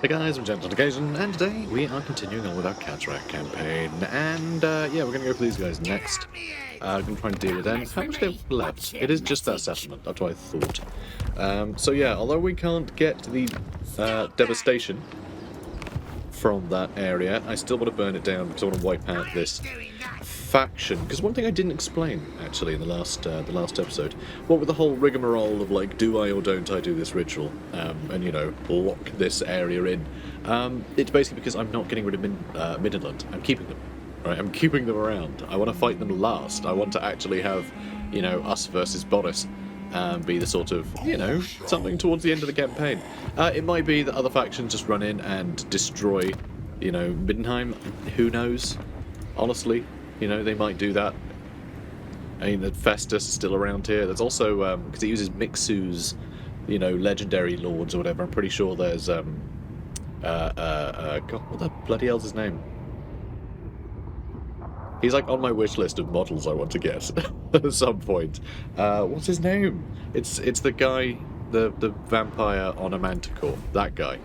Hey guys, I'm Gentle Occasion, and today we are continuing on with our Khazrak campaign, and yeah, we're going to go for these guys next. I'm going to try and deal with them. How much they've left? It is just that settlement, that's what I thought. So yeah, although we can't get the devastation from that area, I still want to burn it down because I want to wipe out this faction. Because one thing I didn't explain, actually, in the last episode, what with the whole rigmarole of, like, do I or don't I do this ritual, and, you know, lock this area in, it's basically because I'm not getting rid of Midland. I'm keeping them, right? I'm keeping them around. I want to fight them last. I want to actually have, you know, us versus Boris be the sort of, you know, something towards the end of the campaign. It might be that other factions just run in and destroy, you know, Middenheim. Who knows? Honestly. You know, they might do that. I mean, Festus is still around here. There's also, because he uses Mixu's, you know, legendary lords or whatever, I'm pretty sure there's, God, what the bloody hell's his name? He's, like, on my wish list of models I want to get at some point. What's his name? It's the guy, the vampire on a manticore. That guy.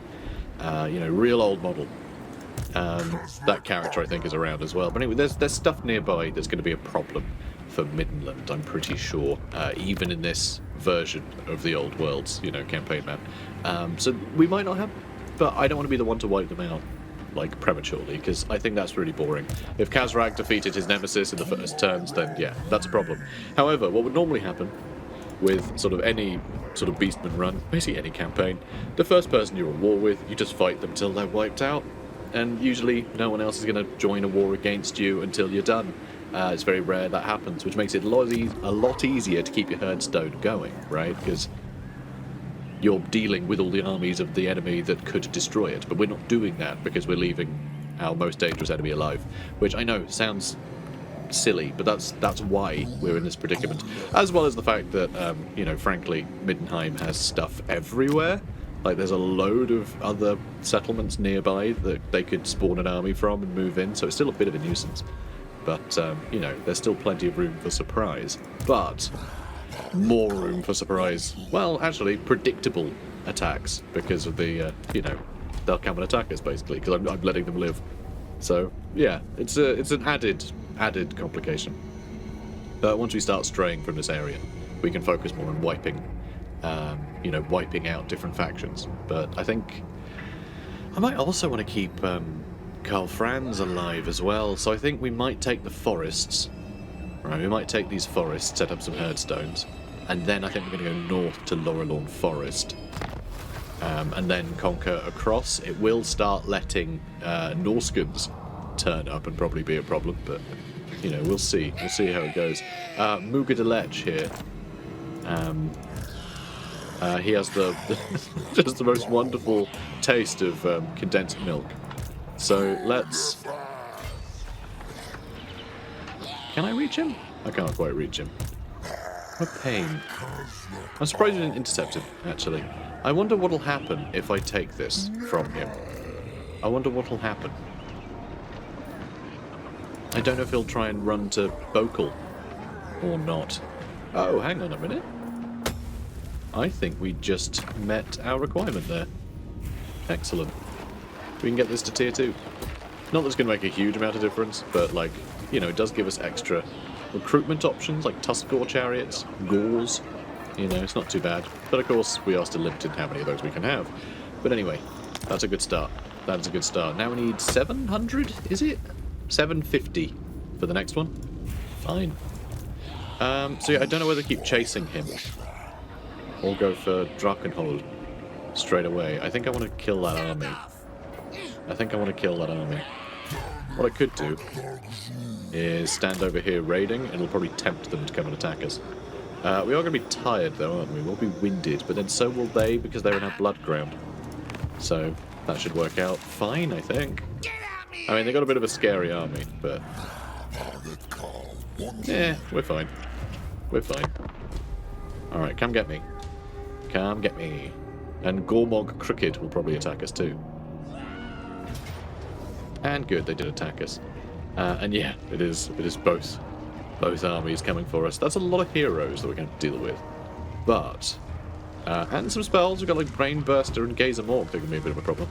You know, real old model. That character I think is around as well. But anyway, there's stuff nearby that's going to be a problem for Midland, I'm pretty sure, even in this version of the Old Worlds, you know, campaign map. So we might not have, but I don't want to be the one to wipe them out, like, prematurely, because I think that's really boring. If Khazrak defeated his nemesis in the first turns, then yeah, that's a problem. However, what would normally happen with sort of any sort of Beastman run, basically any campaign, the first person you're at war with, you just fight them till they're wiped out. And usually no one else is going to join a war against you until you're done. It's very rare that happens, which makes it a lot easier to keep your herdstone going, right? Because you're dealing with all the armies of the enemy that could destroy it. But we're not doing that because we're leaving our most dangerous enemy alive. Which I know sounds silly, but that's why we're in this predicament. As well as the fact that, you know, frankly, Middenheim has stuff everywhere. Like, there's a load of other settlements nearby that they could spawn an army from and move in, so it's still a bit of a nuisance. But, you know, there's still plenty of room for surprise. But more room for surprise, well, actually, predictable attacks, because of the, you know, they'll come and attack us, basically, because I'm letting them live. So, yeah, it's an added complication. But once we start straying from this area, we can focus more on wiping you know, wiping out different factions. But I think I might also want to keep Karl Franz alive as well, so I think we might take the forests, right? We might take these forests, set up some herdstones, and then I think we're going to go north to Laurelorn Forest, and then conquer across. It will start letting Norskans turn up and probably be a problem, but, you know, we'll see. We'll see how it goes. Mugadelech here. He has just the most wonderful taste of condensed milk. So let's... Can I reach him? I can't quite reach him. What a pain. I'm surprised you didn't intercept him, actually. I wonder what'll happen if I take this from him. I wonder what'll happen. I don't know if he'll try and run to Bokel or not. Oh, hang on a minute. I think we just met our requirement there. Excellent. We can get this to tier 2. Not that it's going to make a huge amount of difference, but, like, you know, it does give us extra recruitment options, like Tuskgore chariots, Gauls. You know, it's not too bad. But, of course, we are still limited in how many of those we can have. But anyway, that's a good start. That's a good start. Now we need 700, is it? 750 for the next one. Fine. So yeah, I don't know whether to keep chasing him or go for DRAKWALD straight away. I think I want to kill that army. What I could do is stand over here raiding, and it'll probably tempt them to come and attack us. We are going to be tired, though, aren't we? We'll be winded, but then so will they, because they're in our blood ground. So that should work out fine, I think. I mean, they got a bit of a scary army, but... yeah, we're fine. We're fine. Alright, come get me. Come get me. And Gormog Crooked will probably attack us too. And good, they did attack us. And yeah, it is both armies coming for us. That's a lot of heroes that we're going to deal with. But And some spells. We've got like Brain Burster and Gazer Morg that can be a bit of a problem.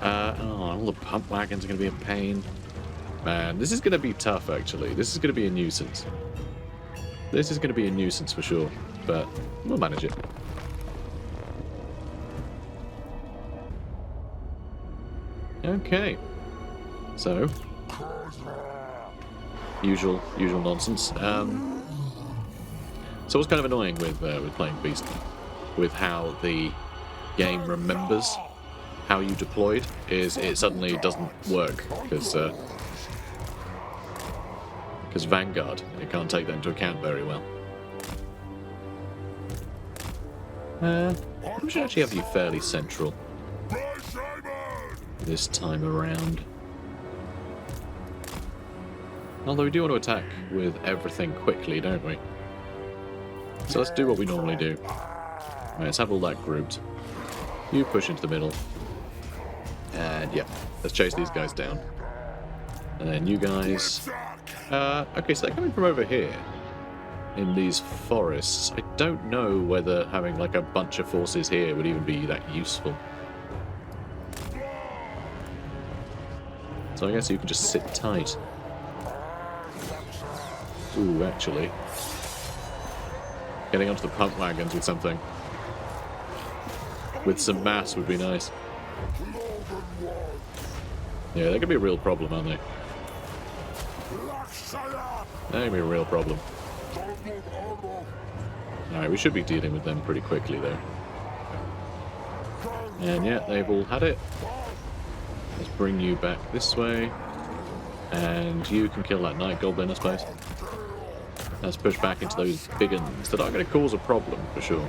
All the pump wagons are going to be a pain. Man, this is going to be tough, actually. This is going to be a nuisance. This is going to be a nuisance for sure, but we'll manage it. Okay. So, usual nonsense. So what's kind of annoying with playing Beast, with how the game remembers how you deployed, is it suddenly doesn't work because Vanguard, it can't take that into account very well. We should actually have you fairly central this time around. Although we do want to attack with everything quickly, don't we? So let's do what we normally do. Right, let's have all that grouped. You push into the middle. And yeah, let's chase these guys down. And then you guys... okay, so they're coming from over here. In these forests. I don't know whether having like a bunch of forces here would even be that useful. So I guess you can just sit tight. Ooh, actually. Getting onto the pump wagons with something. With some mass would be nice. Yeah, they're going to be a real problem, aren't they? They're going to be a real problem. Alright, we should be dealing with them pretty quickly, though. And yeah, they've all had it. Let's bring you back this way. And you can kill that night goblin, I suppose. Let's push back into those big uns that are going to cause a problem, for sure.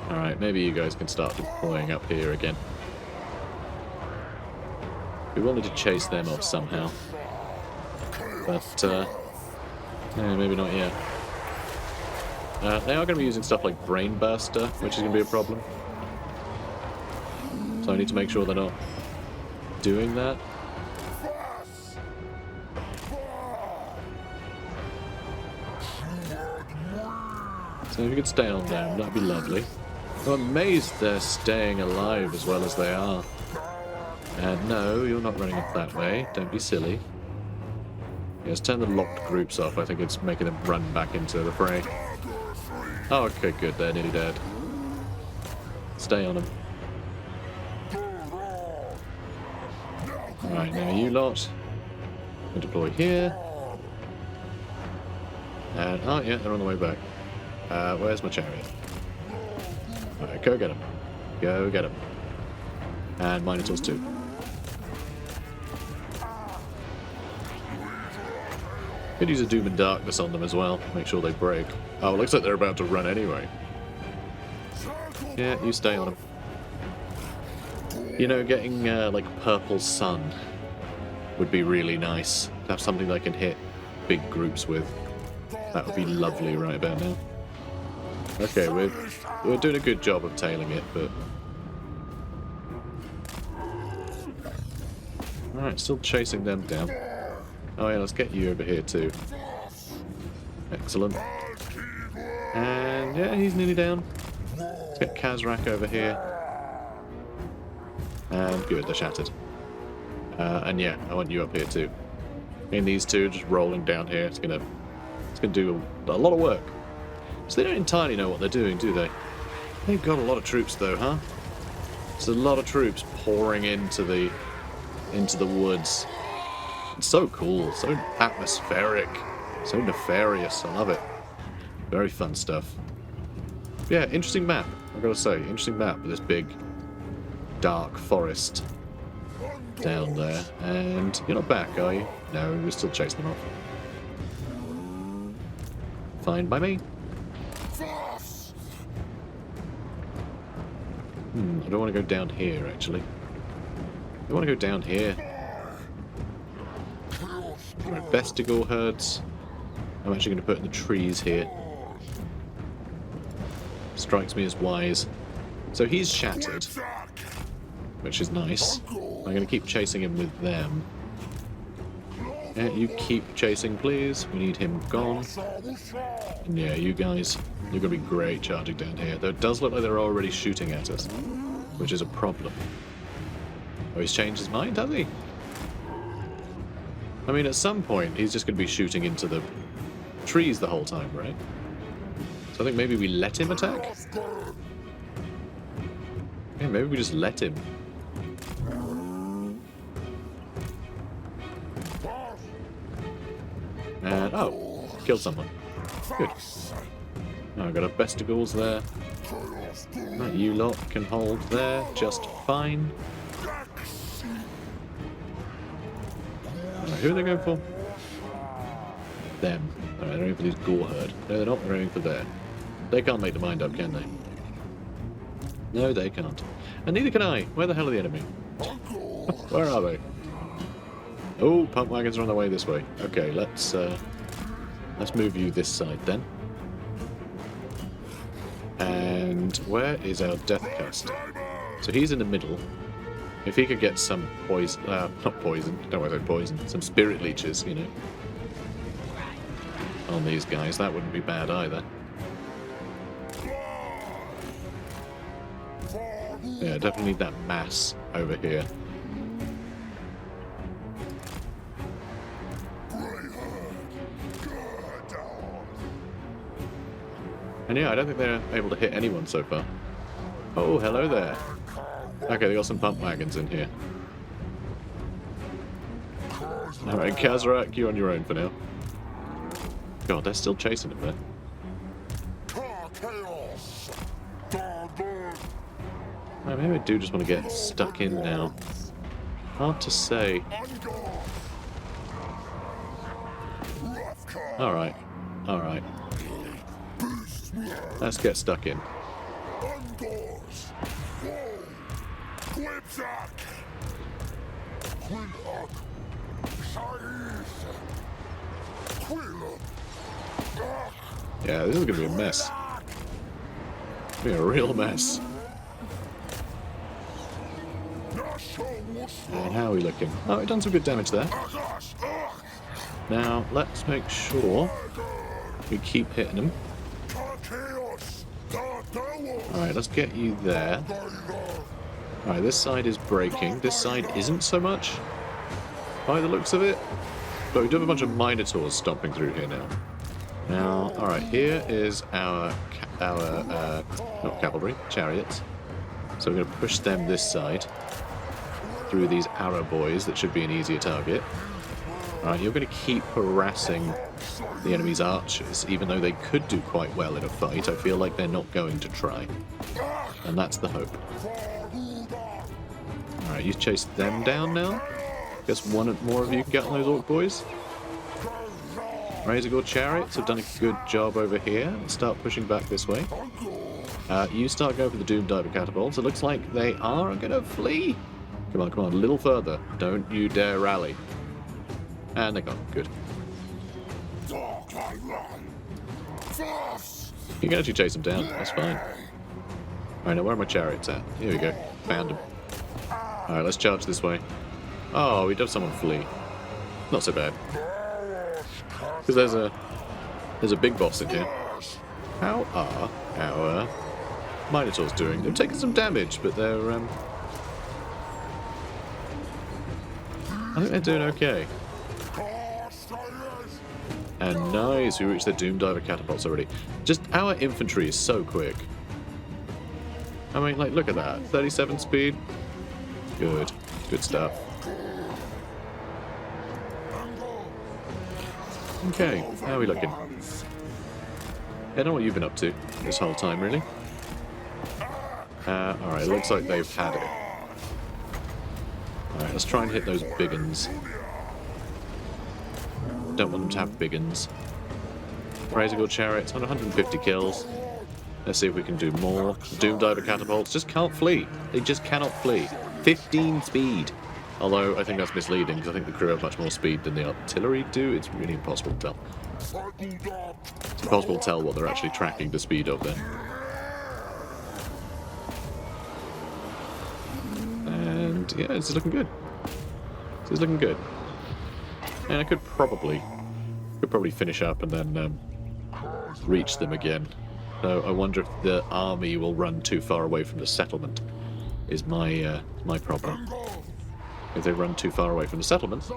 Alright, maybe you guys can start deploying up here again. We wanted to chase them off somehow. But, yeah, maybe not yet. They are going to be using stuff like Brain Burster, which is going to be a problem. So I need to make sure they're not doing that. So if you could stay on them, that'd be lovely. I'm amazed they're staying alive as well as they are. And no, you're not running up that way. Don't be silly. Yes, turn the locked groups off. I think it's making them run back into the fray. Oh, okay, good. They're nearly dead. Stay on them. Alright, now you lot. We'll deploy here. And, oh yeah, they're on the way back. Where's my chariot? Alright, go get them. Go get them. And Minotaurs too. Could use a Doom and Darkness on them as well. Make sure they break. Oh, looks like they're about to run anyway. Yeah, you stay on them. You know, getting like Purple Sun would be really nice. To have something they can hit big groups with. That would be lovely right about now. Okay, we're doing a good job of tailing it, but... Alright, still chasing them down. Oh yeah, let's get you over here too. Excellent. And yeah, he's nearly down. Let's get Khazrak over here. And good, they're shattered. And yeah, I want you up here too. And these two just rolling down here. It's gonna do a lot of work. So they don't entirely know what they're doing, do they? They've got a lot of troops though, huh? There's a lot of troops pouring into the woods. It's so cool, so atmospheric, so nefarious. I love it. Very fun stuff. Yeah, interesting map, I've got to say. Interesting map with this big, dark forest down there. And you're not back, are you? No, we're still chasing them off. Fine by me. I don't want to go down here, actually. I want to go down here. Right, Vestigor herds. I'm actually going to put in the trees here. Strikes me as wise. So he's shattered, which is nice. I'm going to keep chasing him with them. Yeah, you keep chasing, please. We need him gone. And yeah, you guys, you're going to be great charging down here. Though it does look like they're already shooting at us, which is a problem. Oh, he's changed his mind, has he? I mean, at some point, he's just going to be shooting into the trees the whole time, right? So I think maybe we let him attack? Yeah, maybe we just let him. And, oh, killed someone. Good. Oh, I've got a Bestigals there. That you lot can hold there just fine. Who are they going for? Them. Alright, they're aiming for these gore herd. No, they're not. They're aiming for there. They can't make the mind up, can they? No, they can't. And neither can I. Where the hell are the enemy? Where are they? Oh, pump wagons are on their way this way. Okay, let's move you this side then. And where is our death cast? So he's in the middle. If he could get some poison, not poison, don't want to say poison, some spirit leeches, you know, on these guys, that wouldn't be bad either. Yeah, definitely need that mass over here. And yeah, I don't think they're able to hit anyone so far. Oh, hello there. Okay, they got some pump wagons in here. Alright, Khazrak, you're on your own for now. God, they're still chasing him there. Right, maybe I do just want to get stuck in now. Hard to say. Alright, alright. Let's get stuck in. Yeah, this is going to be a mess. It's going to be a real mess. And how are we looking? Oh, we've done some good damage there. Now, let's make sure we keep hitting them. Alright, let's get you there. Alright, this side is breaking. This side isn't so much, by the looks of it. But we do have a bunch of Minotaurs stomping through here now. Now, alright, here is our not cavalry, chariots. So we're going to push them this side through these arrow boys that should be an easier target. Alright, you're going to keep harassing the enemy's archers, even though they could do quite well in a fight. I feel like they're not going to try. And that's the hope. Alright, you chase them down now. Guess one more of you can get on those orc boys. Razor Gore chariots have done a good job over here. Let's start pushing back this way. You start going for the Doom Diver catapults. It looks like they are going to flee. Come on, come on, a little further. Don't you dare rally. And they're gone. Good. You can actually chase them down. That's fine. Alright, now where are my chariots at? Here we go. Found them. Alright, let's charge this way. Oh, we did have someone flee. Not so bad. Because there's a big boss in here. How are our Minotaurs doing? They've taken some damage, but they're I think they're doing okay. And nice, we reached the Doom Diver catapults already. Just our infantry is so quick. I mean, like, look at that. 37 speed. Good. Good stuff. Okay, how are we looking? I don't know what you've been up to this whole time, really. Alright, it looks like they've had it. Alright, let's try and hit those big uns. Don't want them to have big uns. Razor Gore chariots, 150 kills. Let's see if we can do more. Doom Diver catapults just can't flee. They just cannot flee. 15 speed. Although I think that's misleading because I think the crew have much more speed than the artillery do. It's really impossible to tell. It's impossible to tell what they're actually tracking the speed of there. And yeah, this is looking good. This is looking good. And I could probably finish up and then reach them again. So I wonder if the army will run too far away from the settlement, is my problem. If they run too far away from the settlement,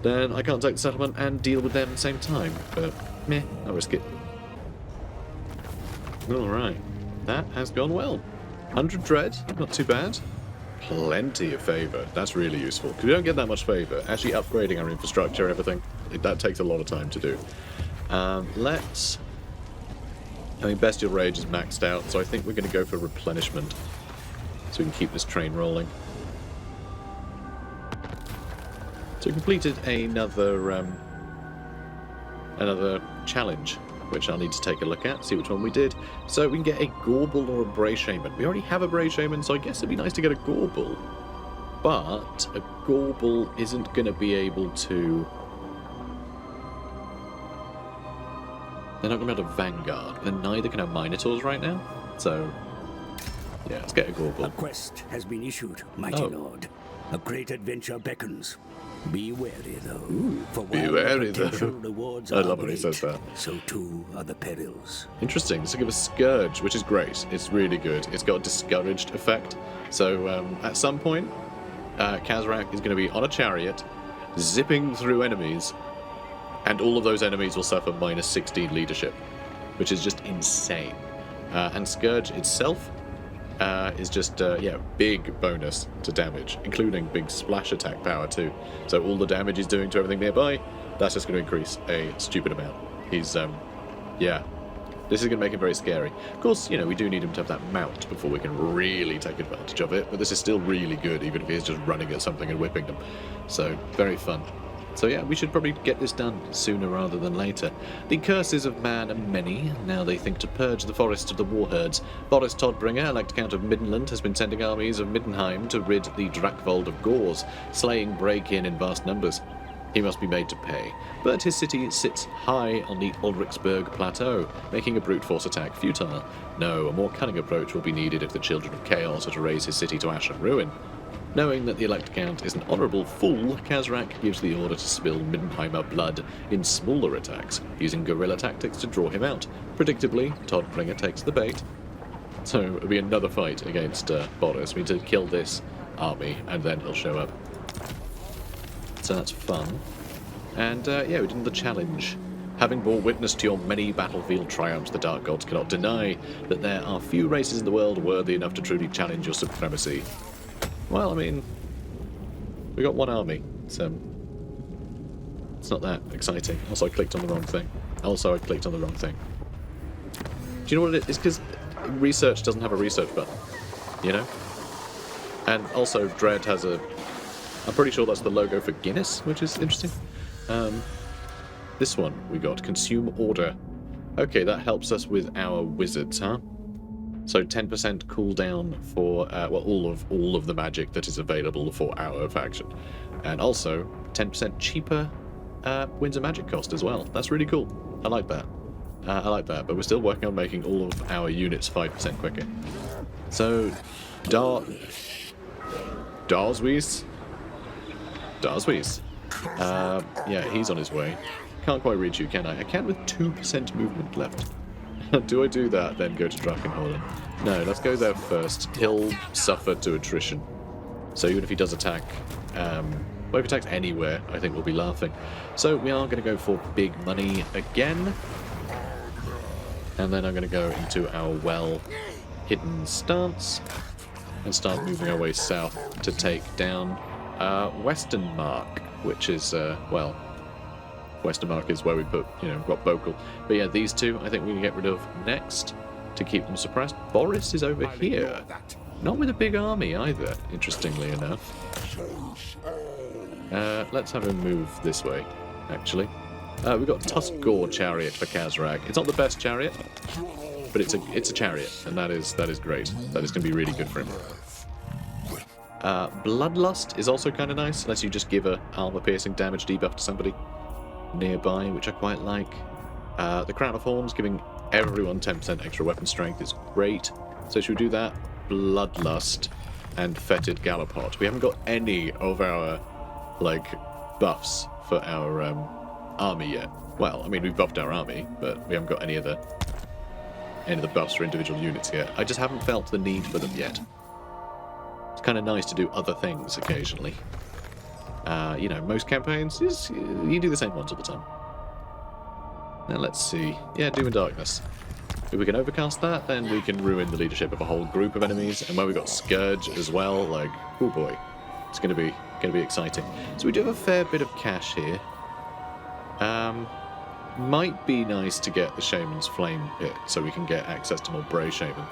then I can't take the settlement and deal with them at the same time. But, meh, I'll risk it. Alright, that has gone well. 100 dread, not too bad. Plenty of favour, that's really useful, because we don't get that much favour. Actually upgrading our infrastructure, everything, that takes a lot of time to do. I mean, Bestial Rage is maxed out, so I think we're going to go for replenishment, so we can keep this train rolling. So we completed another challenge, which I'll need to take a look at, see which one we did. So we can get a Gorble or a Bray Shaman. We already have a Bray Shaman, so I guess it'd be nice to get a Gorble. But a Gorble isn't going to be able to... They're not going to be able to Vanguard. They're neither can have Minotaurs right now. So, yeah, let's get a Gorble. A quest has been issued, mighty lord. A great adventure beckons. Be wary, though. Ooh, for be wary, though. Rewards I love when he says that. So too are the perils. Interesting. This will give us Scourge, which is great. It's really good. It's got a discouraged effect. So at some point, Khazrak is going to be on a chariot, zipping through enemies, and all of those enemies will suffer minus 16 leadership, which is just insane. And Scourge itself is just, big bonus to damage, including big splash attack power too. So all the damage he's doing to everything nearby, that's just going to increase a stupid amount. He's, this is going to make him very scary. Of course, we do need him to have that mount before we can really take advantage of it, but this is still really good, even if he's just running at something and whipping them. So, very fun. So yeah, we should probably get this done sooner rather than later. The curses of man are many. Now they think to purge the forests of the warherds. Boris Todbringer, elect Count of Middenland, has been sending armies of Middenheim to rid the DRAKWALD of Gors, slaying break-in in vast numbers. He must be made to pay. But his city sits high on the Ulrichsburg plateau, making a brute force attack futile. No, a more cunning approach will be needed if the Children of Chaos are to raise his city to ash and ruin. Knowing that the Elect Count is an honourable fool, Khazrak gives the order to spill Middenheimer blood in smaller attacks, using guerrilla tactics to draw him out. Predictably, Todbringer takes the bait. So it'll be another fight against Boris. We need to kill this army, and then he'll show up. So that's fun. And we did another challenge. Having bore witness to your many battlefield triumphs, the Dark Gods cannot deny that there are few races in the world worthy enough to truly challenge your supremacy. Well, I mean, we got one army, so it's not that exciting. Also, I clicked on the wrong thing. Do you know what it is? It's because research doesn't have a research button, And also, Dread has a... I'm pretty sure that's the logo for Guinness, which is interesting. This one we got, Consume Order. Okay, that helps us with our wizards, huh? So 10% cooldown for all of the magic that is available for our faction, and also 10% cheaper wins a magic cost as well. That's really cool. I like that. But we're still working on making all of our units 5% quicker. So Darswies. Yeah, he's on his way. Can't quite reach you, can I? I can with 2% movement left. Do I do that, then go to Drakenholland? No, let's go there first. He'll suffer to attrition. So even if he does attack, if he attacks anywhere, I think we'll be laughing. So we are going to go for big money again. And then I'm going to go into our well-hidden stance and start moving our way south to take down Western Mark, which is, Western Mark is where we put, got Bokel. But yeah, these two I think we can get rid of next to keep them suppressed. Boris is over here. Not with a big army either, interestingly enough. Let's have him move this way, actually. We've got Tuskgore Chariot for Khazrak. It's not the best chariot, but it's a chariot, and that is great. That is going to be really good for him. Bloodlust is also kind of nice, unless you just give a armor-piercing damage debuff to somebody nearby, which I quite like. The Crown of Horns, giving everyone 10% extra weapon strength, is great. So should we do that? Bloodlust and Fetid Gallopot. We haven't got any of our buffs for our army yet. Well, I mean, we've buffed our army, but we haven't got any of the buffs for individual units yet. I just haven't felt the need for them yet. It's kind of nice to do other things occasionally. You know, most campaigns, you do the same ones all the time. Now let's see. Yeah, Doom and Darkness. If we can overcast that, then we can ruin the leadership of a whole group of enemies. And when we've got Scourge as well, like, oh boy, it's gonna be exciting. So we do have a fair bit of cash here. Might be nice to get the Shaman's Flame Pit so we can get access to more Bray Shaman.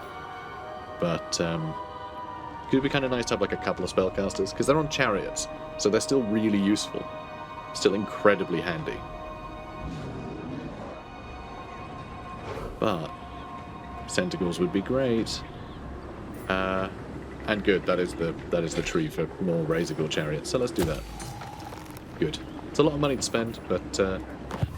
But could be kind of nice to have like a couple of spellcasters, because they're on chariots, so they're still really useful. Still incredibly handy. But Centigals would be great. And good, that is the tree for more Razorgore chariots, so let's do that. Good. It's a lot of money to spend, but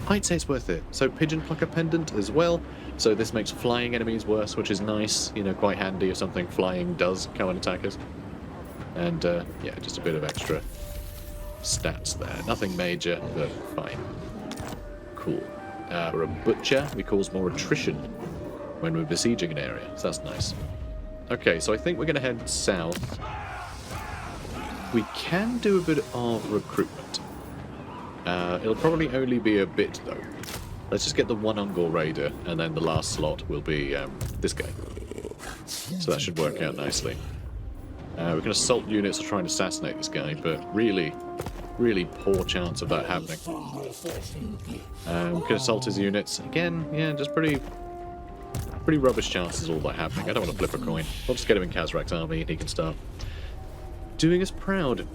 I'd say it's worth it. So Pigeon Plucker Pendant as well, so this makes flying enemies worse, which is nice, you know, quite handy if something flying does come and attack us. And yeah, just a bit of extra stats there. Nothing major, but fine. Cool. For a Butcher, we cause more attrition when we're besieging an area, so that's nice. Okay, so I think we're going to head south. We can do a bit of recruitment. It'll probably only be a bit, though. Let's just get the one Ungor Raider, and then the last slot will be this guy. So that should work out nicely. We can assault units to try and assassinate this guy, but really poor chance of that happening. We can assault his units. Again, yeah, just pretty rubbish chances of all that happening. I don't want to flip a coin. I'll just get him in Khazrak's army and he can start doing us proud.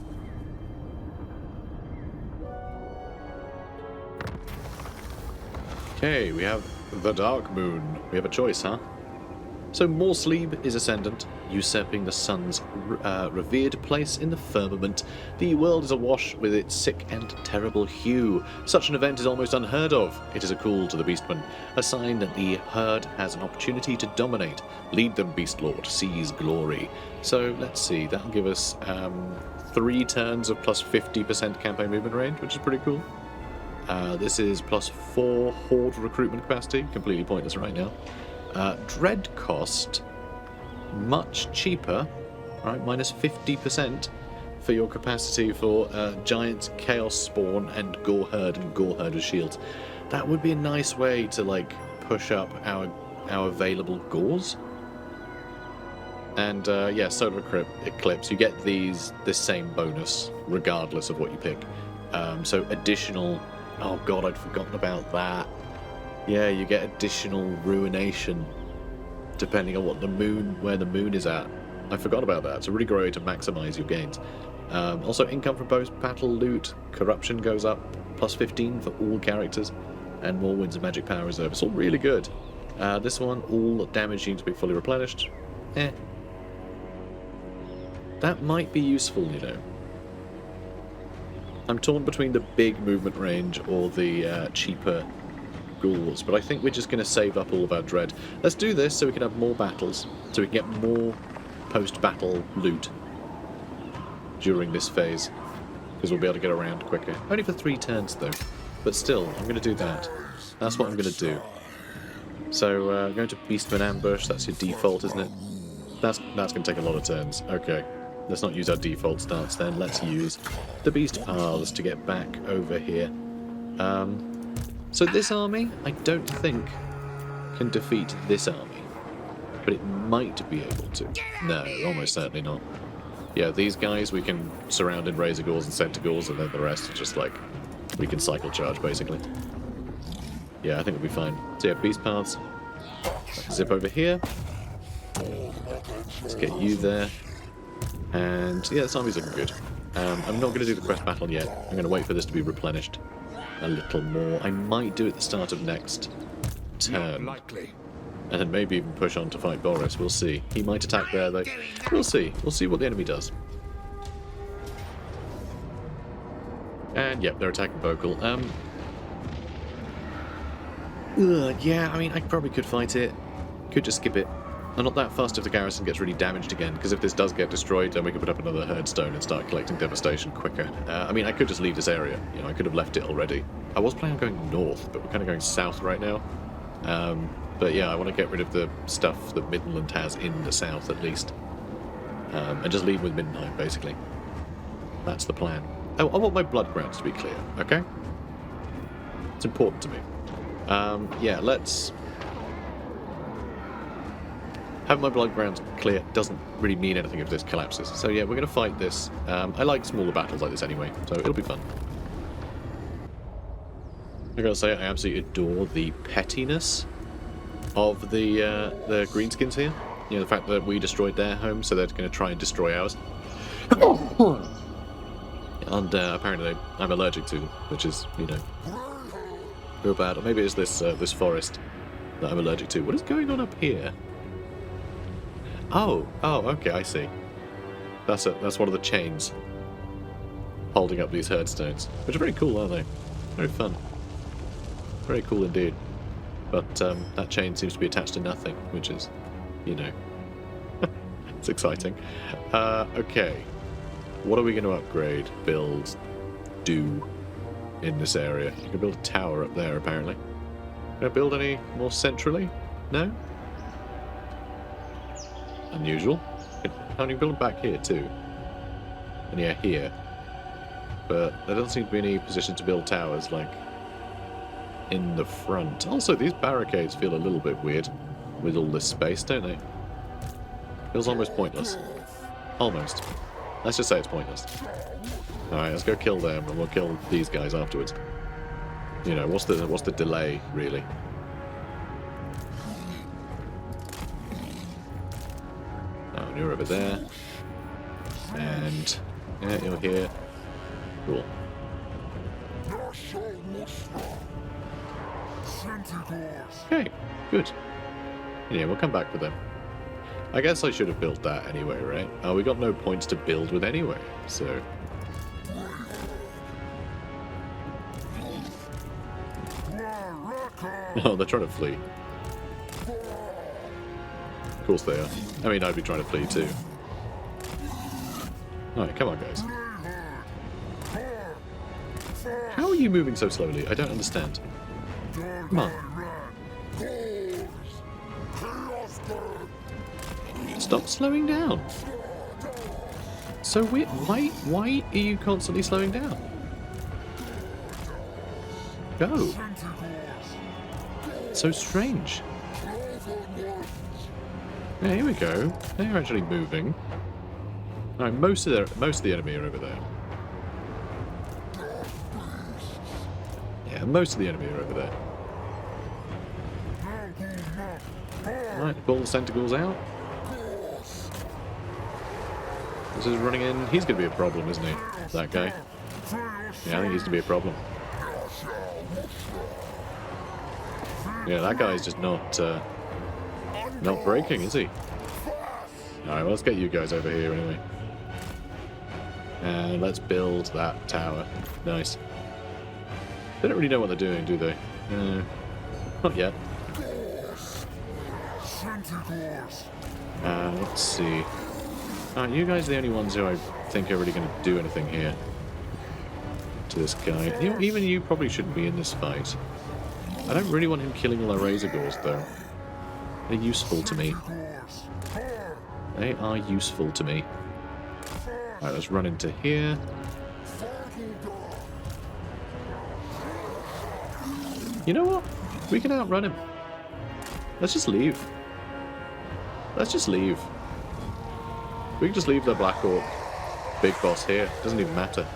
Okay, we have the Dark Moon. We have a choice, huh? So Morrsleeb is ascendant, usurping the sun's revered place in the firmament. The world is awash with its sick and terrible hue. Such an event is almost unheard of. It is a call to the Beastman, a sign that the herd has an opportunity to dominate. Lead them, Beastlord, seize glory. So let's see, that'll give us 3 turns of plus 50% campaign movement range, which is pretty cool. This is plus 4 horde recruitment capacity, completely pointless right now. Dread cost, much cheaper, right? Minus 50% for your capacity for Giant Chaos Spawn and Gore Herd and Gore Herd with shields. That would be a nice way to like push up our available Gores. And yeah, Solar Eclipse, you get this same bonus regardless of what you pick. So additional. Oh god, I'd forgotten about that. Yeah, you get additional ruination depending on where the moon is at. I forgot about that. It's a really great way to maximize your gains. Also, income from post-battle loot, corruption goes up, plus 15 for all characters, and more Winds of Magic Power Reserve. It's all really good. This one, all damage needs to be fully replenished. That might be useful, you know. I'm torn between the big movement range or the cheaper ghouls, but I think we're just going to save up all of our dread. Let's do this so we can have more battles, so we can get more post-battle loot during this phase, because we'll be able to get around quicker. Only for 3 turns though, but still, I'm going to do that. That's what I'm going to do. So, going to Beastman Ambush, that's your default, isn't it? That's going to take a lot of turns. Okay. Let's not use our default stance then. Let's use the Beast Paths to get back over here. So this army, I don't think, can defeat this army. But it might be able to. No, almost certainly not. Yeah, these guys we can surround in Razorgores and Centigals, and then the rest are just like, we can cycle charge basically. Yeah, I think we'll be fine. So yeah, Beast Paths. Zip over here. Let's get you there. And yeah, this army's looking good. I'm not going to do the quest battle yet. I'm going to wait for this to be replenished a little more. I might do it at the start of next turn. And then maybe even push on to fight Boris. We'll see. He might attack there though. We'll see. We'll see what the enemy does. And yep, they're attacking Bokel. Yeah, I mean, I probably could fight it. Could just skip it. I'm not that fast if the garrison gets really damaged again, because if this does get destroyed, then we can put up another herdstone and start collecting devastation quicker. I mean, I could just leave this area. You know, I could have left it already, I was planning on going north, but we're kind of going south right now. But yeah, I want to get rid of the stuff that Midland has in the south, at least. And just leave with Middenheim, basically. That's the plan. I want my blood grounds to be clear, okay? It's important to me. Yeah, let's... Having my blood grounds clear doesn't really mean anything if this collapses. So yeah, we're going to fight this. I like smaller battles like this anyway, so it'll be fun. I gotta say, I absolutely adore the pettiness of the greenskins here. You know, the fact that we destroyed their home, so they're going to try and destroy ours. And apparently I'm allergic to them, which is, you know, real bad. Or maybe it's this this forest that I'm allergic to. What is going on up here? Oh, okay, I see. That's one of the chains holding up these herdstones, which are very cool, aren't they? Very fun. Very cool indeed. But that chain seems to be attached to nothing, which is, you know, it's exciting. Okay, what are we going to upgrade, build, do in this area? You can build a tower up there, apparently. Can I build any more centrally? No? Unusual. Can you build them back here too? And yeah, here. But there doesn't seem to be any position to build towers, like, in the front. Also, these barricades feel a little bit weird with all this space, don't they? Feels almost pointless. Almost. Let's just say it's pointless. Alright, let's go kill them, and we'll kill these guys afterwards. You know, what's the delay, really? Oh, and you're over there. And yeah, you're here. Cool. Okay, good. Yeah, we'll come back with them. I guess I should have built that anyway, right? Oh, we got no points to build with anyway, so... Oh, they're trying to flee. Of course they are. I mean, I'd be trying to flee too. Alright, come on, guys. How are you moving so slowly? I don't understand. Come on. Stop slowing down. So weird. Why are you constantly slowing down? Go. So strange. Yeah, here we go. They're actually moving. Alright, most of the enemy are over there. Yeah, most of the enemy are over there. Alright, pull the tentacles out. This is running in. He's going to be a problem, isn't he? That guy. Yeah, I think he's going to be a problem. Yeah, that guy's just not breaking, is he? Alright, well, let's get you guys over here anyway. And let's build that tower. Nice. They don't really know what they're doing, do they? Not yet. Let's see. You guys are the only ones who I think are really going to do anything here to this guy. Even you probably shouldn't be in this fight. I don't really want him killing all our razor gores, though. They're useful to me. They are useful to me. Alright, let's run into here. You know what? We can outrun him. Let's just leave. Let's just leave. We can just leave the Black Orc big boss here. Doesn't even matter.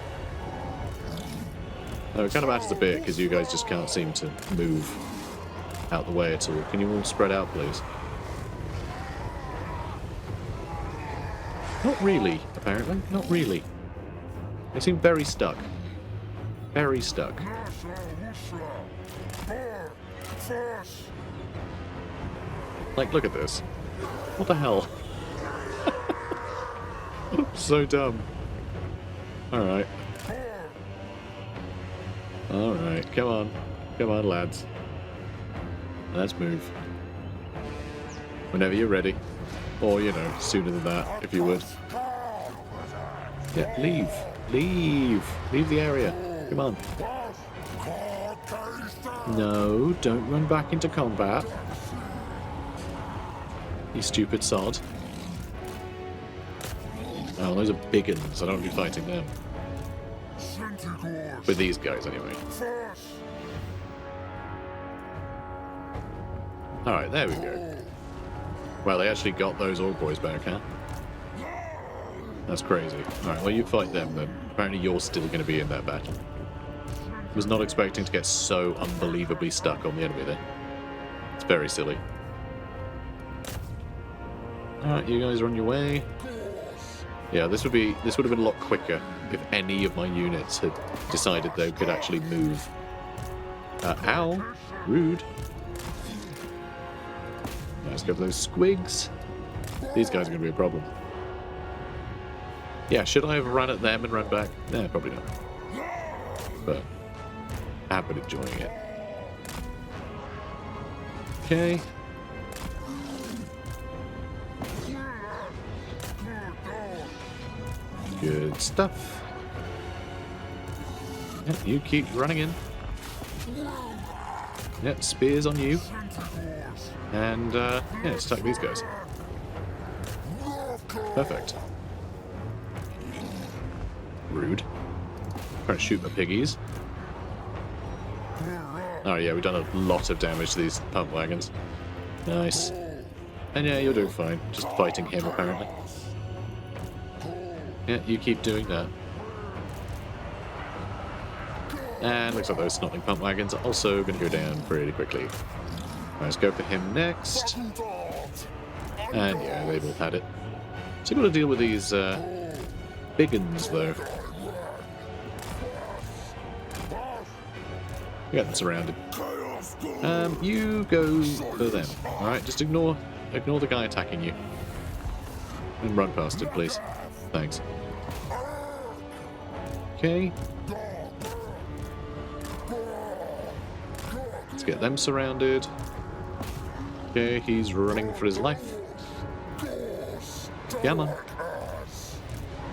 No, it kind of matters a bit because you guys just can't seem to move out the way at all. Can you all spread out, please? Not really, apparently. Not really. They seem very stuck. Very stuck. Like, look at this. What the hell? So dumb. Alright. Alright, come on. Come on, lads. Let's move. Whenever you're ready. Or, you know, sooner than that, if you would. Yeah, leave. Leave. Leave the area. Come on. No, don't run back into combat. You stupid sod. Oh, those are big uns. I don't want to be fighting them. With these guys, anyway. Alright, there we go. Well, they actually got those old boys back, huh? That's crazy. Alright, well, you fight them then. Apparently you're still going to be in that battle. Was not expecting to get so unbelievably stuck on the enemy there. It's very silly. Alright, you guys are on your way. Yeah, this would have been a lot quicker if any of my units had decided they could actually move. Ow! Rude. Let's go for those squigs. These guys are going to be a problem. Yeah, should I have run at them and run back? Nah, probably not. But I've been enjoying it. Okay. Good stuff. Yep, you keep running in. Yep, spears on you. And, yeah, let's attack these guys. Perfect. Rude. Trying to shoot my piggies. Oh yeah, we've done a lot of damage to these pump wagons. Nice. And yeah, you're doing fine. Just fighting him, apparently. Yeah, you keep doing that. And looks like those snotting pump wagons are also going to go down pretty quickly. Right, let's go for him next. And yeah, they've all had it. So you've got to deal with these big uns, though. We got them surrounded. You go for them. Alright, just ignore the guy attacking you. And run past it, please. Thanks. Okay. Let's get them surrounded. Okay, he's running for his life. Come on.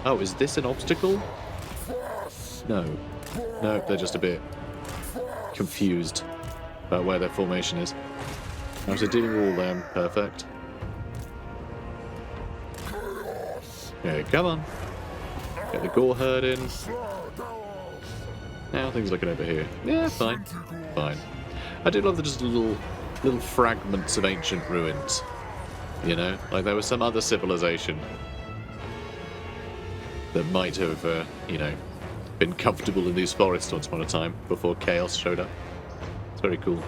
Oh, is this an obstacle? No. No, they're just a bit confused about where their formation is. Now, so dealing with all them, perfect. Okay, come on. Get the gore herd in. Now things looking over here. Yeah, fine. Fine. I do love the just little fragments of ancient ruins. You know? Like there was some other civilization that might have, you know, been comfortable in these forests once upon a time before chaos showed up. It's very cool.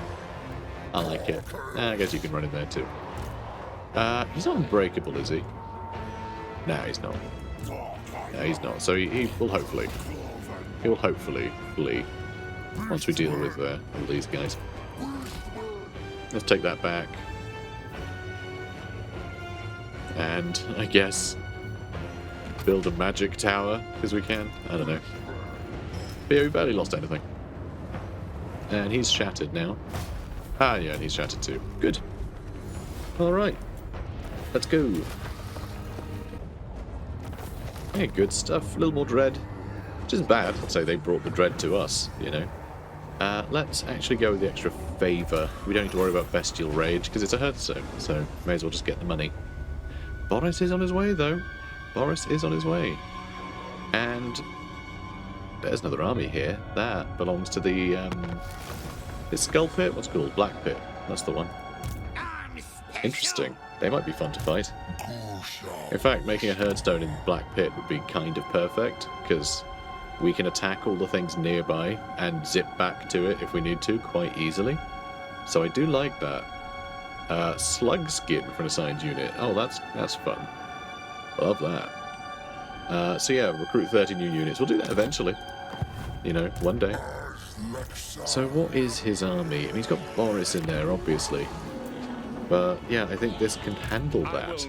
I like it. I guess you can run in there too. He's not unbreakable, is he? No, he's not. No, he's not. So he will hopefully flee once we deal with all these guys. Let's take that back. And I guess build a magic tower because we can. I don't know. But yeah, we barely lost anything. And he's shattered now. Ah, yeah, and he's shattered too. Good. Alright. Let's go. Hey, good stuff. A little more dread. Which isn't bad. I'd say they brought the dread to us, you know. Let's actually go with the extra favour. We don't need to worry about bestial rage because it's a hearthstone, so may as well just get the money. Boris is on his way, though. Boris is on his way. And there's another army here. That belongs to the Skull Pit? What's it called? Black Pit. That's the one. Interesting. They might be fun to fight. In fact, making a herdstone in Black Pit would be kind of perfect, because we can attack all the things nearby and zip back to it if we need to quite easily. So I do like that. Slug skin for an assigned unit. Oh, that's fun. Love that. So yeah, recruit 30 new units. We'll do that eventually. You know, one day. So what is his army? I mean, he's got Boris in there, obviously. But yeah, I think this can handle that.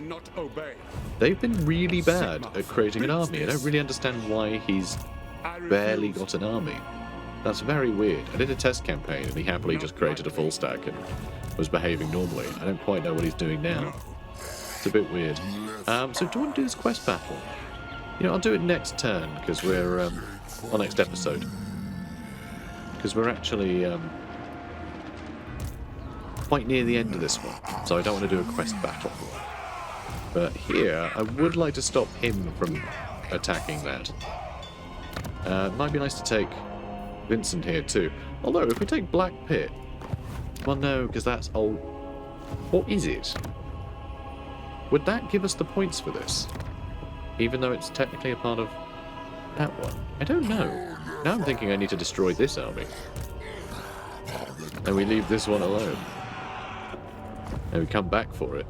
They've been really bad at creating an army. I don't really understand why he's barely got an army. That's very weird. I did a test campaign and he happily just created a full stack and was behaving normally. I don't quite know what he's doing now. It's a bit weird. So do you want to do this quest battle? You know, I'll do it next turn because we're on next episode. Because we're actually quite near the end of this one, so I don't want to do a quest battle. But here, I would like to stop him from attacking that. It might be nice to take Vincent here too. Although, if we take Black Pit... Well, no, because that's old... What is it? Would that give us the points for this? Even though it's technically a part of that one? I don't know. Now I'm thinking I need to destroy this army. And we leave this one alone. And we come back for it.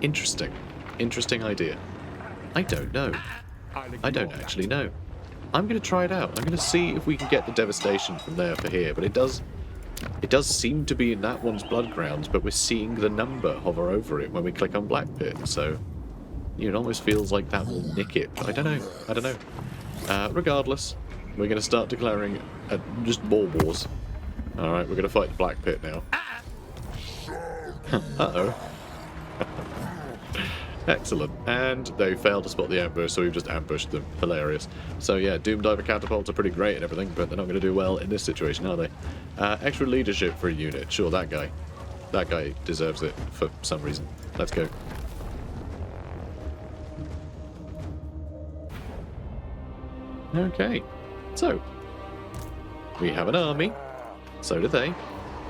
Interesting. Interesting idea. I don't know. I don't actually know. I'm going to try it out. I'm going to see if we can get the devastation from there for here. But it does seem to be in that one's blood grounds, but we're seeing the number hover over it when we click on Black Pit. So it almost feels like that will nick it. But I don't know. I don't know. Regardless, we're going to start declaring just more wars. Alright, we're going to fight the Black Pit now. Uh-oh. Excellent. And they failed to spot the ambush, so we've just ambushed them. Hilarious. So yeah, Doom Diver catapults are pretty great and everything, but they're not going to do well in this situation, are they? Extra leadership for a unit. Sure, that guy. That guy deserves it for some reason. Let's go. Okay. So, we have an army. So do they.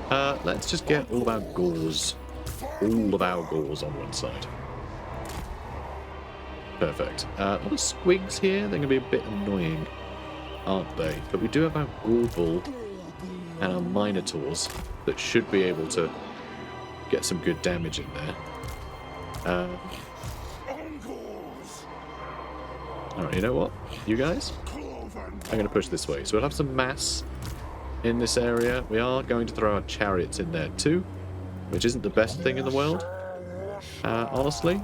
Let's just get all of our Gauls. All of our Gauls on one side. Perfect. A lot of squigs here. They're going to be a bit annoying, aren't they? But we do have our Gorbel and our Minotaurs that should be able to get some good damage in there. Alright, you know what? You guys? I'm going to push this way. So we'll have some mass in this area. We are going to throw our chariots in there too, which isn't the best thing in the world. Honestly.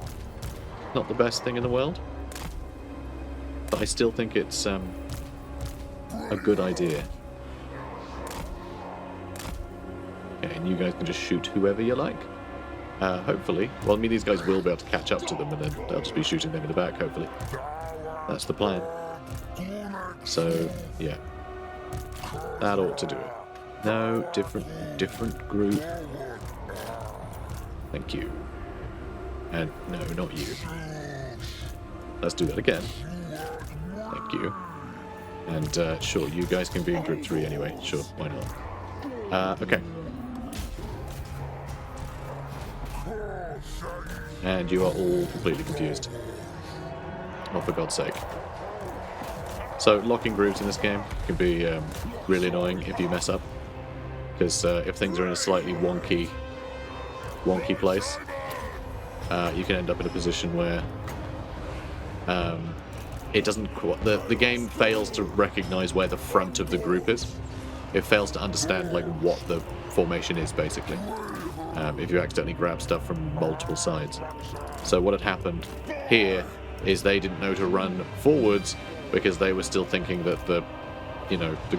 Not the best thing in the world, but I still think it's a good idea. Okay, and you guys can just shoot whoever you like. Hopefully. Well, I mean, these guys will be able to catch up to them, and then they'll just be shooting them in the back, hopefully. That's the plan. So, yeah. That ought to do it. No, different group. Thank you. And no, not you. Let's do that again. Thank you. And sure, you guys can be in group 3 anyway. Sure, why not? Okay. And you are all completely confused. Oh, for God's sake. So, locking groups in this game can be really annoying if you mess up. Because if things are in a slightly wonky place, you can end up in a position where it doesn't... The game fails to recognize where the front of the group is. It fails to understand like what the formation is, basically, if you accidentally grab stuff from multiple sides. So what had happened here is they didn't know to run forwards because they were still thinking that the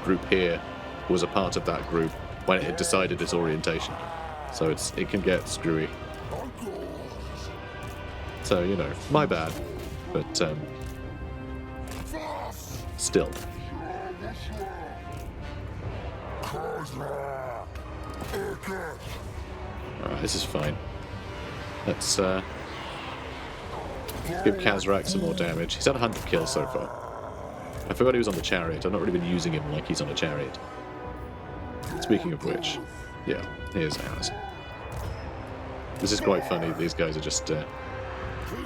group here was a part of that group when it had decided its orientation. So it can get screwy. So, my bad, but still. Alright, this is fine. Let's give Khazrak some more damage. He's had 100 kills so far. I forgot he was on the chariot. I've not really been using him like he's on a chariot. Speaking of which, yeah, here's ours. This is quite funny. These guys are just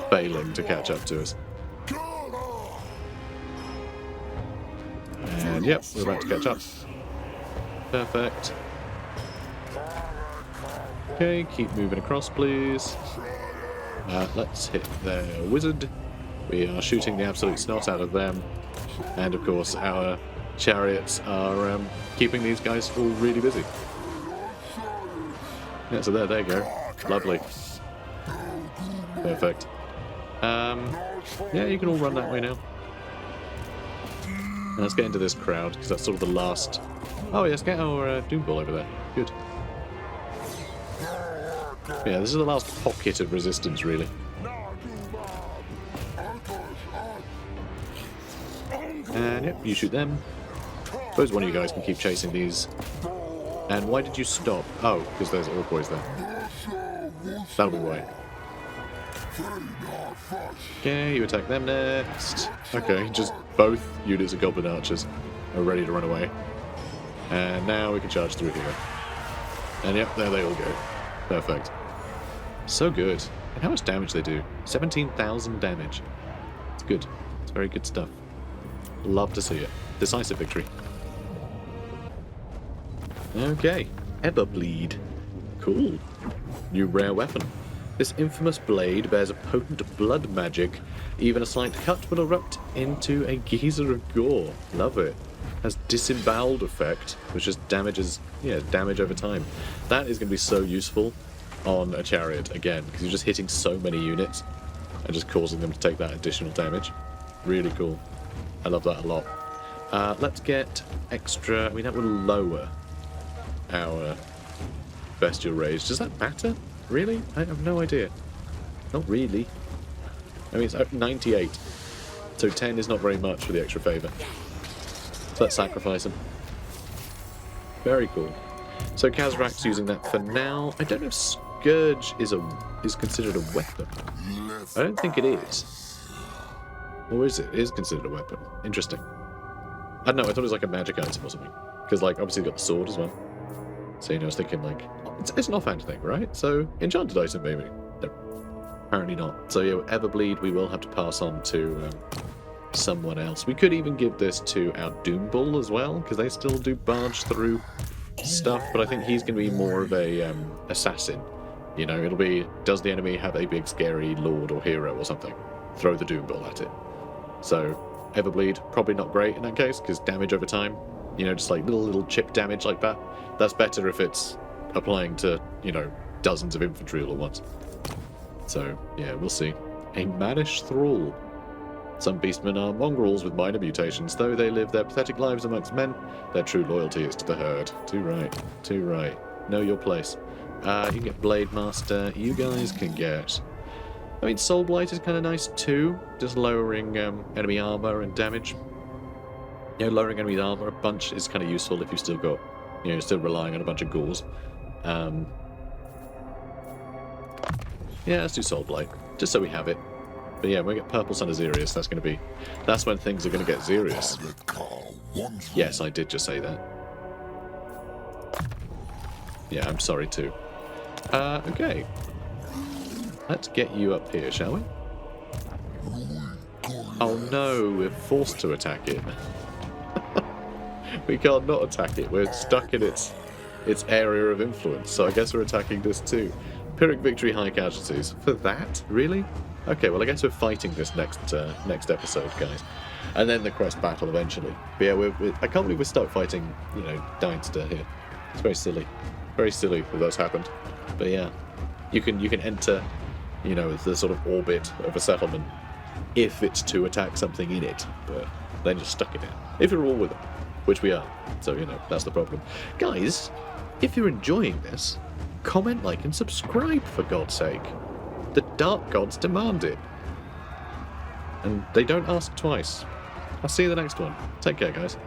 failing to catch up to us. And yep, we're about to catch up. Perfect. Okay, keep moving across, please. Let's hit their wizard. We are shooting the absolute snot out of them. And of course, our chariots are keeping these guys all really busy. Yeah, so there you go. Lovely. Perfect. Yeah, you can all run that way now. And let's get into this crowd, because that's sort of the last... Oh, yes, get our Doom Ball over there. Good. Yeah, this is the last pocket of resistance, really. And yep, you shoot them. Suppose one of you guys can keep chasing these And why did you stop? Oh, because there's Orkoys there. That'll be why. Okay, you attack them next. Okay, just both units of Goblin Archers are ready to run away. And now we can charge through here. And yep, there they all go. Perfect. So good. And how much damage they do? 17,000 damage. It's good. It's very good stuff. Love to see it. Decisive victory. Okay. Everbleed. Cool. New rare weapon. This infamous blade bears a potent blood magic. Even a slight cut will erupt into a geyser of gore. Love it. Has disemboweled effect, which just damages, damage over time. That is going to be so useful on a chariot, again, because you're just hitting so many units and just causing them to take that additional damage. Really cool. I love that a lot. Let's get extra... I mean, that will lower our bestial rage. Does that matter? Really? I have no idea. Not really. I mean, it's 98. So 10 is not very much for the extra favour. So let's sacrifice him. Very cool. So Khazrak's using that for now. I don't know if Scourge is considered a weapon. I don't think it is. Or is it? It is considered a weapon. Interesting. I don't know, I thought it was like a magic item or something. Because, like, obviously you've got the sword as well. So, I was thinking, like, it's an offhand thing, right? So, enchanted item, maybe. No, apparently not. So, yeah, Everbleed we will have to pass on to someone else. We could even give this to our Doombull as well, because they still do barge through stuff, but I think he's going to be more of a assassin. It'll be, does the enemy have a big scary lord or hero or something? Throw the Doombull at it. So, Everbleed, probably not great in that case, because damage over time, just like little chip damage like that. That's better if it's applying to, dozens of infantry all at once. So, yeah, we'll see. A mannish thrall. Some beastmen are mongrels with minor mutations. Though they live their pathetic lives amongst men, their true loyalty is to the herd. Too right. Too right. Know your place. You can get Blade Master. You guys can get... I mean, Soul Blight is kind of nice too. Just lowering enemy armor and damage. Lowering enemy armor a bunch is kind of useful if you've still got... you're still relying on a bunch of gauls. Yeah, let's do Soul Blight. Just so we have it. But yeah, when we get Purple Sun of Xerius, that's when things are going to get Xerius. Yes, I did just say that. Yeah, I'm sorry too. Okay. Let's get you up here, shall we? Oh no, we're forced to attack it. We can't not attack it. We're stuck in its area of influence, so I guess we're attacking this too. Pyrrhic victory, high casualties. For that? Really? Okay, well I guess we're fighting this next episode, guys. And then the quest battle eventually. But yeah, I can't believe we're stuck fighting, Deinster here. It's very silly. Very silly that that's happened. But yeah, you can enter, the sort of orbit of a settlement if it's to attack something in it, but then you're stuck in it. If you're all with it, which we are. So, that's the problem. Guys, if you're enjoying this, comment, like, and subscribe, for God's sake. The Dark Gods demand it. And they don't ask twice. I'll see you in the next one. Take care, guys.